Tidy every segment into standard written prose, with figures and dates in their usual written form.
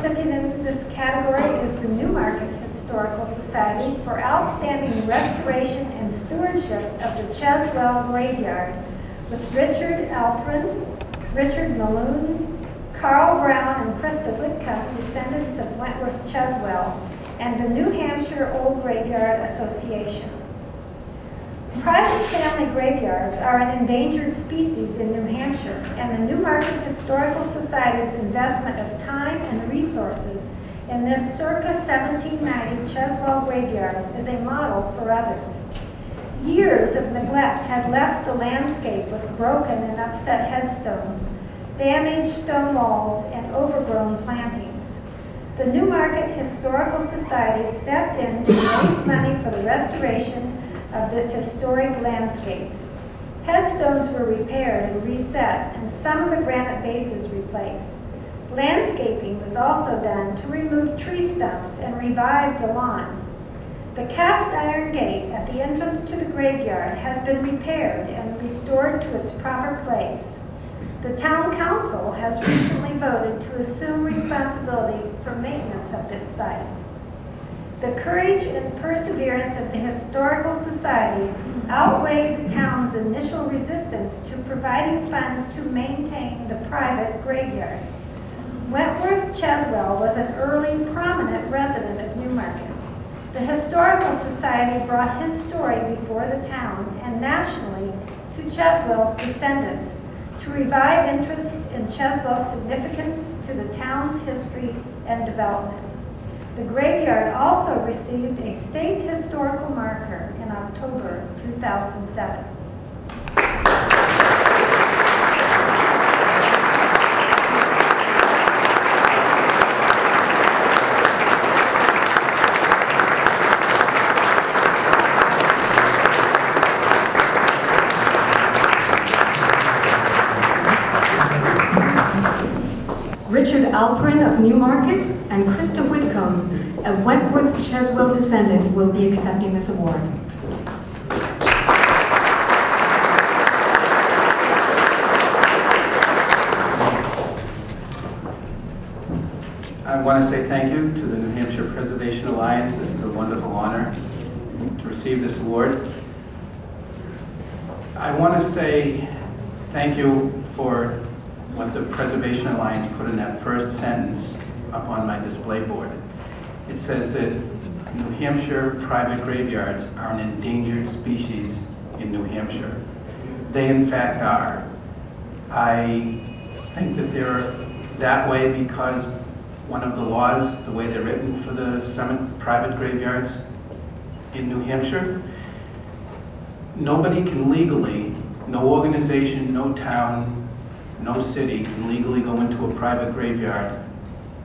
recipient in this category is the Newmarket Historical Society for outstanding restoration and stewardship of the Cheswell Graveyard, with Richard Alperin, Richard Malone, Carl Brown, and Krista Whitcup, descendants of Wentworth Cheswell, and the New Hampshire Old Graveyard Association. Private family graveyards are an endangered species in New Hampshire, and the Newmarket Historical Society's investment of time and resources in this circa 1790 Cheswell Graveyard is a model for others. Years of neglect had left the landscape with broken and upset headstones, damaged stone walls, and overgrown plantings. The Newmarket Historical Society stepped in to raise money for the restoration of this historic landscape. Headstones were repaired and reset, and some of the granite bases replaced. Landscaping was also done to remove tree stumps and revive the lawn. The cast iron gate at the entrance to the graveyard has been repaired and restored to its proper place. The town council has recently voted to assume responsibility for maintenance of this site. The courage and perseverance of the Historical Society outweighed the town's initial resistance to providing funds to maintain the private graveyard. Wentworth Cheswell was an early prominent resident of Newmarket. The Historical Society brought his story before the town and nationally to Cheswell's descendants to revive interest in Cheswell's significance to the town's history and development. The graveyard also received a state historical marker in October 2007. Richard Alperin of Newmarket and Krista Whitcomb, a Wentworth Cheswell descendant, will be accepting this award. I want to say thank you to the New Hampshire Preservation Alliance. This is a wonderful honor to receive this award. I want to say thank you for what the Preservation Alliance put in that first sentence up on my display board. It says that New Hampshire private graveyards are an endangered species in New Hampshire. They in fact are. I think that they're that way because one of the laws, the way they're written for the private graveyards in New Hampshire, nobody can legally, no organization, no town, no city can legally go into a private graveyard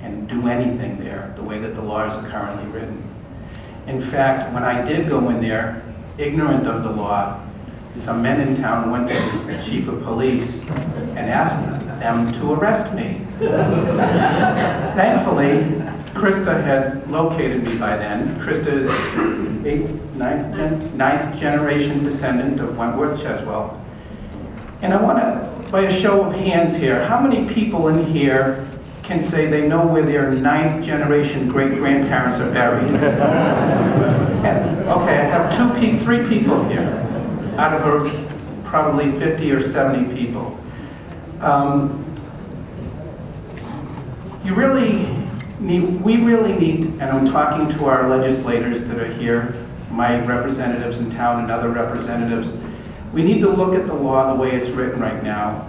and do anything there the way that the laws are currently written. In fact, when I did go in there, ignorant of the law, some men in town went to the chief of police and asked them to arrest me. Thankfully, Krista had located me by then. Krista is ninth generation descendant of Wentworth Cheswell. And I want to, by a show of hands here, how many people in here can say they know where their 9th generation great-grandparents are buried? And, okay, I have three people here out of probably 50 or 70 people. We really need, and I'm talking to our legislators that are here, my representatives in town and other representatives, we need to look at the law the way it's written right now.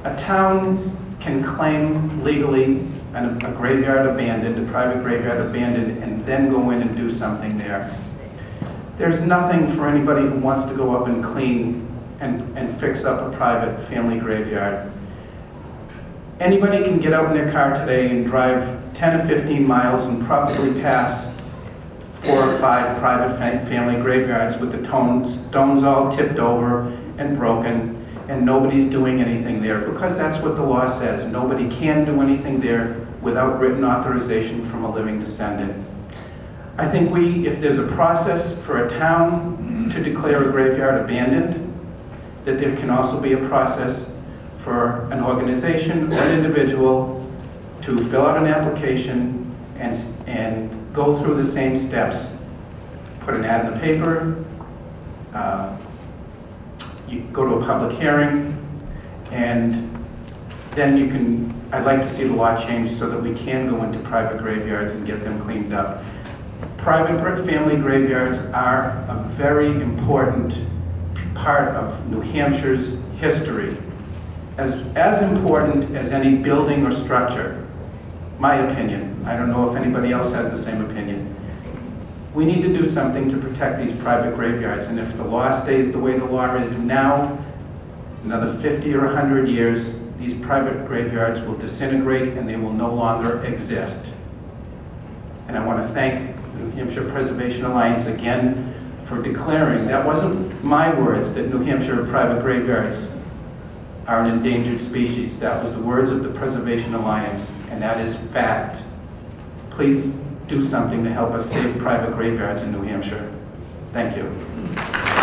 A town can claim legally a graveyard abandoned, a private graveyard abandoned, and then go in and do something there. There's nothing for anybody who wants to go up and clean and fix up a private family graveyard. Anybody can get out in their car today and drive 10 or 15 miles and probably pass 4 or 5 private family graveyards with the stones all tipped over and broken, and nobody's doing anything there because that's what the law says. Nobody can do anything there without written authorization from a living descendant. I think if there's a process for a town to declare a graveyard abandoned, that there can also be a process for an organization or an individual to fill out an application and go through the same steps. Put an ad in the paper, you go to a public hearing, and then you can, I'd like to see the law changed so that we can go into private graveyards and get them cleaned up. Private family graveyards are a very important part of New Hampshire's history, as important as any building or structure. My opinion. I don't know if anybody else has the same opinion. We need to do something to protect these private graveyards, and if the law stays the way the law is now, another 50 or 100 years, these private graveyards will disintegrate and they will no longer exist. And I want to thank the New Hampshire Preservation Alliance again for declaring, that wasn't my words, that New Hampshire private graveyards are an endangered species. That was the words of the Preservation Alliance, and that is fact. Please do something to help us save private graveyards in New Hampshire. Thank you.